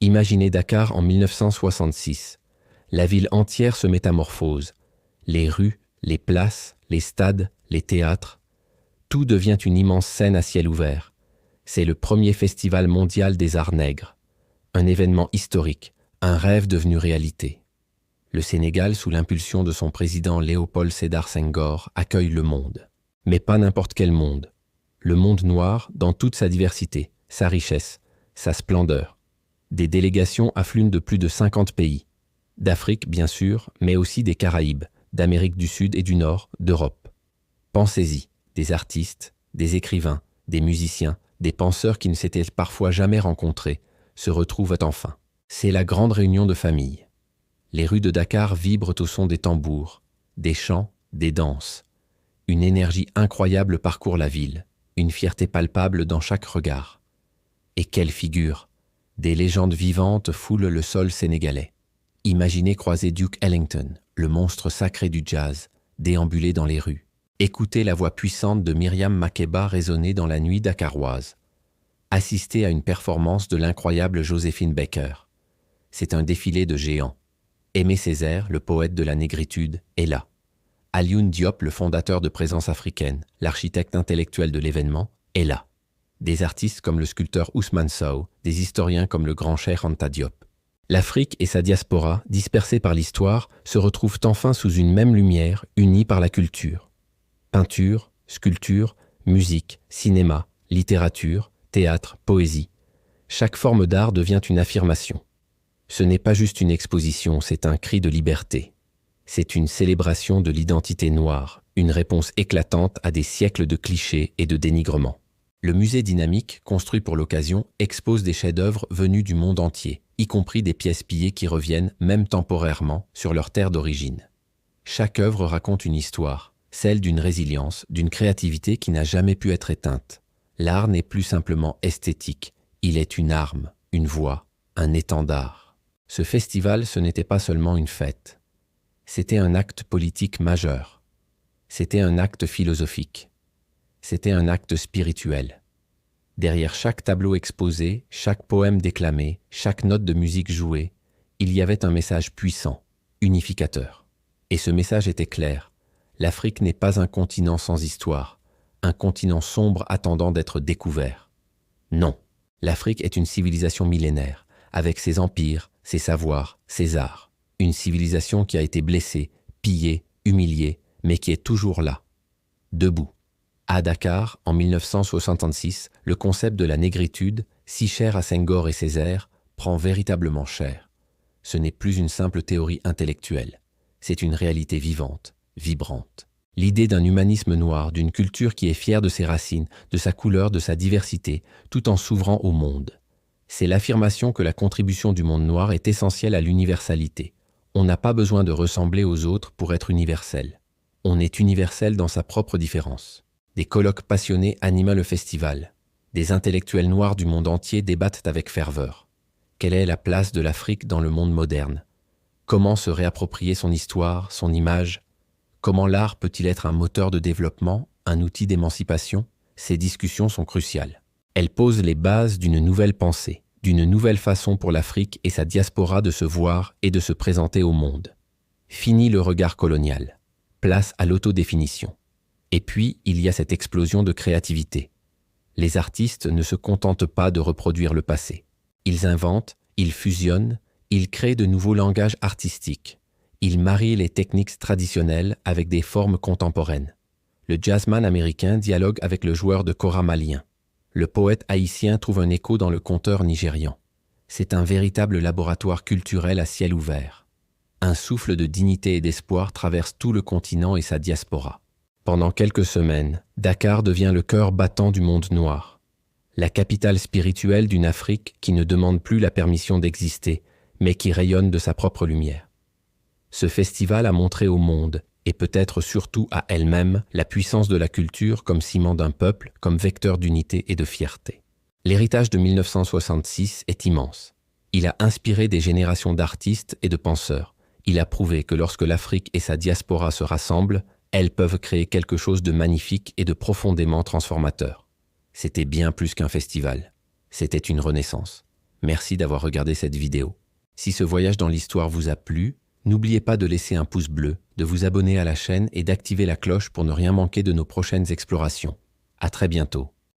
Imaginez Dakar en 1966. La ville entière se métamorphose. Les rues, les places, les stades, les théâtres. Tout devient une immense scène à ciel ouvert. C'est le premier festival mondial des arts nègres. Un événement historique, un rêve devenu réalité. Le Sénégal, sous l'impulsion de son président Léopold Sédar Senghor, accueille le monde. Mais pas n'importe quel monde. Le monde noir dans toute sa diversité, sa richesse, sa splendeur. Des délégations affluent de plus de 50 pays. D'Afrique, bien sûr, mais aussi des Caraïbes, d'Amérique du Sud et du Nord, d'Europe. Pensez-y, des artistes, des écrivains, des musiciens, des penseurs qui ne s'étaient parfois jamais rencontrés, se retrouvent enfin. C'est la grande réunion de famille. Les rues de Dakar vibrent au son des tambours, des chants, des danses. Une énergie incroyable parcourt la ville, une fierté palpable dans chaque regard. Et quelle figure! Des légendes vivantes foulent le sol sénégalais. Imaginez croiser Duke Ellington, le monstre sacré du jazz, déambuler dans les rues. Écoutez la voix puissante de Myriam Makeba résonner dans la nuit dakaroise. Assistez à une performance de l'incroyable Joséphine Baker. C'est un défilé de géants. Aimé Césaire, le poète de la négritude, est là. Alioune Diop, le fondateur de Présence africaine, l'architecte intellectuel de l'événement, est là. Des artistes comme le sculpteur Ousmane Sow, des historiens comme le grand Cheikh Anta Diop. L'Afrique et sa diaspora, dispersées par l'histoire, se retrouvent enfin sous une même lumière, unies par la culture. Peinture, sculpture, musique, cinéma, littérature, théâtre, poésie. Chaque forme d'art devient une affirmation. Ce n'est pas juste une exposition, c'est un cri de liberté. C'est une célébration de l'identité noire, une réponse éclatante à des siècles de clichés et de dénigrement. Le musée dynamique, construit pour l'occasion, expose des chefs-d'œuvre venus du monde entier, y compris des pièces pillées qui reviennent, même temporairement, sur leur terre d'origine. Chaque œuvre raconte une histoire, celle d'une résilience, d'une créativité qui n'a jamais pu être éteinte. L'art n'est plus simplement esthétique, il est une arme, une voix, un étendard. Ce festival, ce n'était pas seulement une fête. C'était un acte politique majeur. C'était un acte philosophique. C'était un acte spirituel. Derrière chaque tableau exposé, chaque poème déclamé, chaque note de musique jouée, il y avait un message puissant, unificateur. Et ce message était clair. L'Afrique n'est pas un continent sans histoire, un continent sombre attendant d'être découvert. Non, l'Afrique est une civilisation millénaire, avec ses empires, ses savoirs, ses arts. Une civilisation qui a été blessée, pillée, humiliée, mais qui est toujours là, debout. À Dakar, en 1966, le concept de la négritude, si cher à Senghor et Césaire, prend véritablement cher. Ce n'est plus une simple théorie intellectuelle, c'est une réalité vivante, vibrante. L'idée d'un humanisme noir, d'une culture qui est fière de ses racines, de sa couleur, de sa diversité, tout en s'ouvrant au monde. C'est l'affirmation que la contribution du monde noir est essentielle à l'universalité. On n'a pas besoin de ressembler aux autres pour être universel. On est universel dans sa propre différence. Des colloques passionnés animent le festival. Des intellectuels noirs du monde entier débattent avec ferveur. Quelle est la place de l'Afrique dans le monde moderne? Comment se réapproprier son histoire, son image? Comment l'art peut-il être un moteur de développement, un outil d'émancipation? Ces discussions sont cruciales. Elles posent les bases d'une nouvelle pensée, d'une nouvelle façon pour l'Afrique et sa diaspora de se voir et de se présenter au monde. Fini le regard colonial. Place à l'autodéfinition. Et puis, il y a cette explosion de créativité. Les artistes ne se contentent pas de reproduire le passé. Ils inventent, ils fusionnent, ils créent de nouveaux langages artistiques. Ils marient les techniques traditionnelles avec des formes contemporaines. Le jazzman américain dialogue avec le joueur de kora malien. Le poète haïtien trouve un écho dans le conteur nigérian. C'est un véritable laboratoire culturel à ciel ouvert. Un souffle de dignité et d'espoir traverse tout le continent et sa diaspora. Pendant quelques semaines, Dakar devient le cœur battant du monde noir. La capitale spirituelle d'une Afrique qui ne demande plus la permission d'exister, mais qui rayonne de sa propre lumière. Ce festival a montré au monde, et peut-être surtout à elle-même, la puissance de la culture comme ciment d'un peuple, comme vecteur d'unité et de fierté. L'héritage de 1966 est immense. Il a inspiré des générations d'artistes et de penseurs. Il a prouvé que lorsque l'Afrique et sa diaspora se rassemblent, elles peuvent créer quelque chose de magnifique et de profondément transformateur. C'était bien plus qu'un festival. C'était une renaissance. Merci d'avoir regardé cette vidéo. Si ce voyage dans l'histoire vous a plu, n'oubliez pas de laisser un pouce bleu, de vous abonner à la chaîne et d'activer la cloche pour ne rien manquer de nos prochaines explorations. À très bientôt.